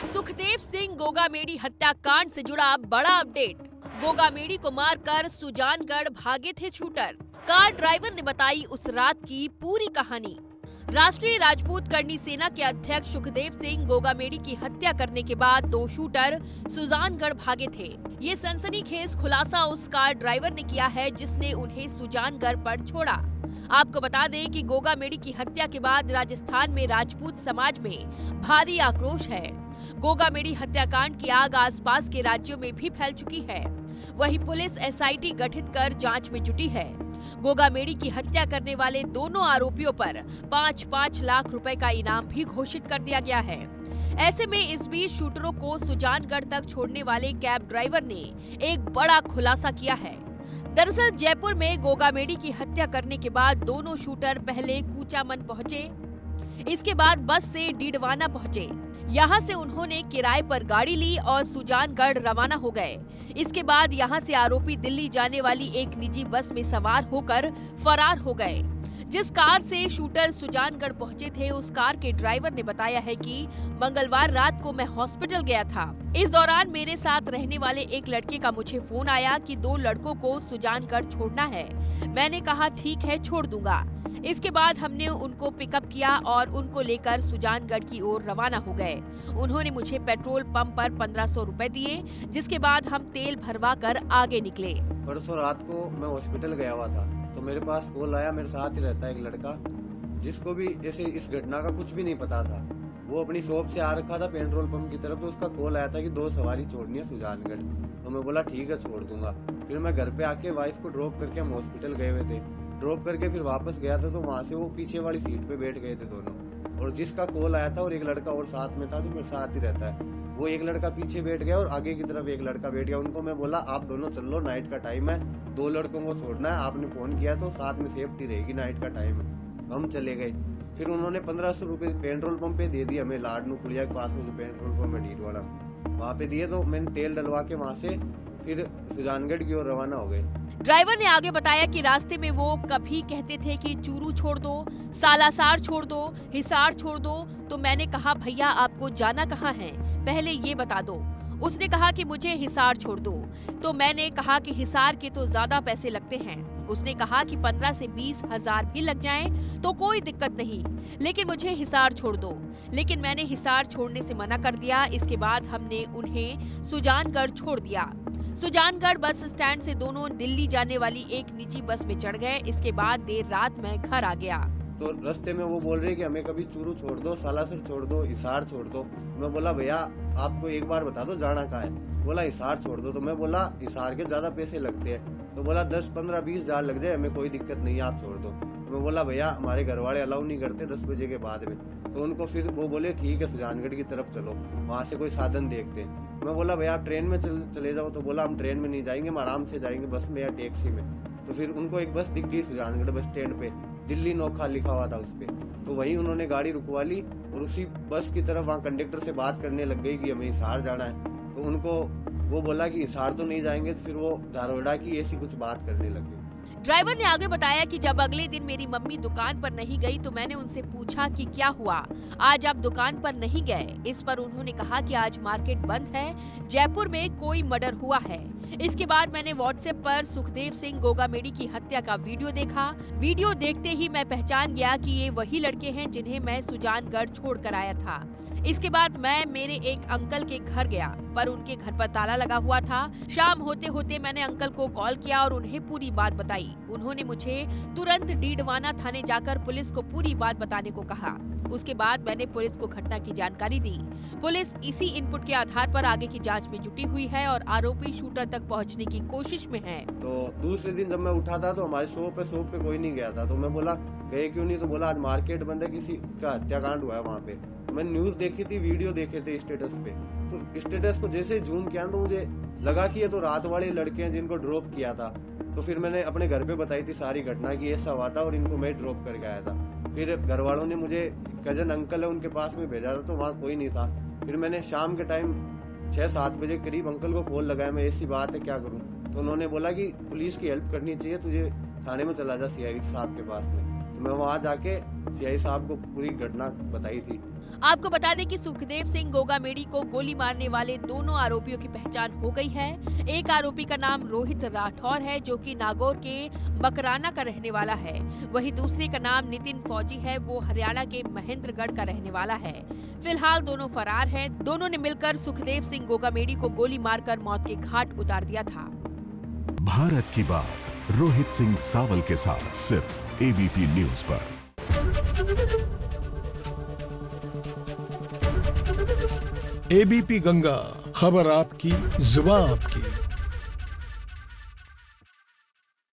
सुखदेव सिंह गोगामेडी हत्याकांड से जुड़ा बड़ा अपडेट। गोगामेडी को मारकर सुजानगढ़ भागे थे शूटर। कार ड्राइवर ने बताई उस रात की पूरी कहानी। राष्ट्रीय राजपूत करनी सेना के अध्यक्ष सुखदेव सिंह गोगामेडी की हत्या करने के बाद दो शूटर सुजानगढ़ भागे थे। ये सनसनीखेज खुलासा उस कार ड्राइवर ने किया है जिसने उन्हें सुजानगढ़ पर छोड़ा। आपको बता दें कि गोगामेडी की हत्या के बाद राजस्थान में राजपूत समाज में भारी आक्रोश है। गोगामेडी हत्याकांड की आग आसपास के राज्यों में भी फैल चुकी है। वहीं पुलिस एसआईटी गठित कर जांच में जुटी है। गोगामेडी की हत्या करने वाले दोनों आरोपियों पर 5-5 लाख रुपए का इनाम भी घोषित कर दिया गया है। ऐसे में इस बीच शूटरों को सुजानगढ़ तक छोड़ने वाले कैब ड्राइवर ने एक बड़ा खुलासा किया है। दरअसल जयपुर में गोगामेडी की हत्या करने के बाद दोनों शूटर पहले कूचामन पहुंचे, इसके बाद बस से डीडवाना पहुंचे। यहाँ से उन्होंने किराए पर गाड़ी ली और सुजानगढ़ रवाना हो गए। इसके बाद यहाँ से आरोपी दिल्ली जाने वाली एक निजी बस में सवार होकर फरार हो गए। जिस कार से शूटर सुजानगढ़ पहुंचे थे उस कार के ड्राइवर ने बताया है कि मंगलवार रात को मैं हॉस्पिटल गया था। इस दौरान मेरे साथ रहने वाले एक लड़के का मुझे फोन आया कि 2 लड़कों को सुजानगढ़ छोड़ना है। मैंने कहा ठीक है, छोड़ दूंगा। इसके बाद हमने उनको पिकअप किया और उनको लेकर सुजानगढ़ की ओर रवाना हो गए। उन्होंने मुझे पेट्रोल पंप पर 1500 रुपए दिए, जिसके बाद हम तेल भरवा कर आगे निकले। परसों रात को मैं हॉस्पिटल गया हुआ था तो मेरे पास कॉल आया। मेरे साथ ही रहता है एक लड़का जिसको भी जैसे इस घटना का कुछ भी नहीं पता था। वो अपनी शॉप से आ रखा था पेट्रोल पंप की तरफ, तो उसका कॉल आया था कि 2 सवारी छोड़नी है सुजानगढ़। तो मैं बोला ठीक है, छोड़ दूंगा। फिर मैं घर पे आके वाइफ को ड्रॉप करके हम हॉस्पिटल गए हुए थे। ड्रॉप करके फिर वापस गया था तो वहाँ से वो पीछे वाली सीट पे बैठ गए थे दोनों। और जिसका कॉल आया था और एक लड़का और साथ में था जो मेरे साथ ही रहता है, वो एक लड़का पीछे बैठ गया और आगे की तरफ एक लड़का बैठ गया। उनको मैं बोला आप दोनों चल लो, नाइट का टाइम है, 2 लड़कों को छोड़ना है, आपने फोन किया तो साथ में सेफ्टी रहेगी, नाइट का टाइम है। हम चले गए। फिर उन्होंने 1500 रुपए पेट्रोल पंप पे दे दिए हमें, लाडनू पुलिया के पास में जो पेट्रोल पंप है डीडवाड़ा, वहाँ पे दिए। तो मैंने तेल डलवा के वहाँ से फिर सुजानगढ़ की ओर रवाना हो गए। ड्राइवर ने आगे बताया कि रास्ते में वो कभी कहते थे कि चूरू छोड़ दो, सालासर छोड़ दो, हिसार छोड़ दो। तो मैंने कहा भैया आपको जाना कहाँ है, पहले ये बता दो। उसने कहा कि मुझे हिसार छोड़ दो। तो मैंने कहा कि हिसार के तो ज्यादा पैसे लगते हैं। उसने कहा कि 15 से 20 हजार भी लग जाएं तो कोई दिक्कत नहीं, लेकिन मुझे हिसार छोड़ दो। लेकिन मैंने हिसार छोड़ने से मना कर दिया। इसके बाद हमने उन्हें सुजानगढ़ छोड़ दिया। सुजानगढ़ बस स्टैंड से दोनों दिल्ली जाने वाली एक निजी बस में चढ़ गए। इसके बाद देर रात मैं घर आ गया। तो रास्ते में वो बोल रहे कि हमें कभी चूरू छोड़ दो, सालासर छोड़ दो, हिसार छोड़ दो। मैं बोला भैया आपको एक बार बता दो जाना कहाँ है। बोला हिसार छोड़ दो। तो मैं बोला हिसार के ज्यादा पैसे लगते हैं। तो बोला 10, 15, 20 हजार लग जाए, हमें कोई दिक्कत नहीं है, आप छोड़ दो। तो मैं बोला भैया हमारे घर वाले अलाउ नहीं करते 10 बजे के बाद में। तो उनको फिर वो बोले ठीक है सुजानगढ़ की तरफ चलो, वहाँ से कोई साधन देखते हैं। मैं बोला भैया आप ट्रेन में चले जाओ। तो बोला हम ट्रेन में नहीं जाएंगे, हम आराम से जाएंगे बस में या टैक्सी में। तो फिर उनको एक बस दिख गई सुजानगढ़ बस स्टैंड पे, दिल्ली नोखा लिखा हुआ था उस पे। तो वहीं उन्होंने गाड़ी रुकवा ली और उसी बस की तरफ वहाँ कंडक्टर से बात करने लग गई कि हमें हिसार जाना है। तो उनको वो बोला कि हिसार तो नहीं जाएंगे। तो फिर वो धारोड़ा की ऐसी कुछ बात करने लग गई। ड्राइवर ने आगे बताया कि जब अगले दिन मेरी मम्मी दुकान पर नहीं गई तो मैंने उनसे पूछा कि क्या हुआ, आज आप दुकान पर नहीं गए। इस पर उन्होंने कहा कि आज मार्केट बंद है, जयपुर में कोई मर्डर हुआ है। इसके बाद मैंने व्हाट्सएप पर सुखदेव सिंह गोगामेडी की हत्या का वीडियो देखा। वीडियो देखते ही मैं पहचान गया कि ये वही लड़के हैं जिन्हें मैं सुजानगढ़ छोड़ कर आया था। इसके बाद मैं मेरे एक अंकल के घर गया, पर उनके घर पर ताला लगा हुआ था। शाम होते होते मैंने अंकल को कॉल किया और उन्हें पूरी बात बताई। उन्होंने मुझे तुरंत डीडवाना थाने जाकर पुलिस को पूरी बात बताने को कहा। उसके बाद मैंने पुलिस को घटना की जानकारी दी। पुलिस इसी इनपुट के आधार पर आगे की जांच में जुटी हुई है और आरोपी शूटर तक पहुंचने की कोशिश में है। तो दूसरे दिन जब मैं उठा था तो हमारे शॉप पे कोई नहीं गया था। तो मैं बोला गए क्यों नहीं। तो बोला आज मार्केट बंद है, किसी का हत्याकांड हुआ है वहाँ पे। मैंने न्यूज देखी थी, वीडियो देखे थे स्टेटस पे। तो स्टेटस को जैसे जूम किया तो मुझे लगा कि ये तो रात वाले लड़के हैं जिनको ड्रॉप किया था। तो फिर मैंने अपने घर पे बताई थी सारी घटना की ऐसा हुआ था और इनको मैं ड्रॉप करके आया था। फिर घर वालों ने मुझे कजन अंकल है उनके पास में भेजा था तो वहाँ कोई नहीं था। फिर मैंने शाम के टाइम 6-7 बजे करीब अंकल को कॉल लगाया, मैं ऐसी बात है क्या करूँ। तो उन्होंने बोला कि पुलिस की हेल्प करनी चाहिए, तुझे थाने में चला जा सीआई साहब के पास में। तो मैं वहाँ जाके सीआई साहब को पूरी घटना बताई थी। आपको बता दें कि सुखदेव सिंह गोगामेडी को गोली मारने वाले दोनों आरोपियों की पहचान हो गई है। एक आरोपी का नाम रोहित राठौर है, जो कि नागौर के बकराना का रहने वाला है। वहीं दूसरे का नाम नितिन फौजी है, वो हरियाणा के महेंद्रगढ़ का रहने वाला है। फिलहाल दोनों फरार हैं। दोनों ने मिलकर सुखदेव सिंह गोगामेडी को गोली मारकर मौत के घाट उतार दिया था। भारत की बात रोहित सिंह सावल के साथ सिर्फ एबीपी न्यूज पर। एबीपी गंगा, खबर आपकी, जुबान आपकी।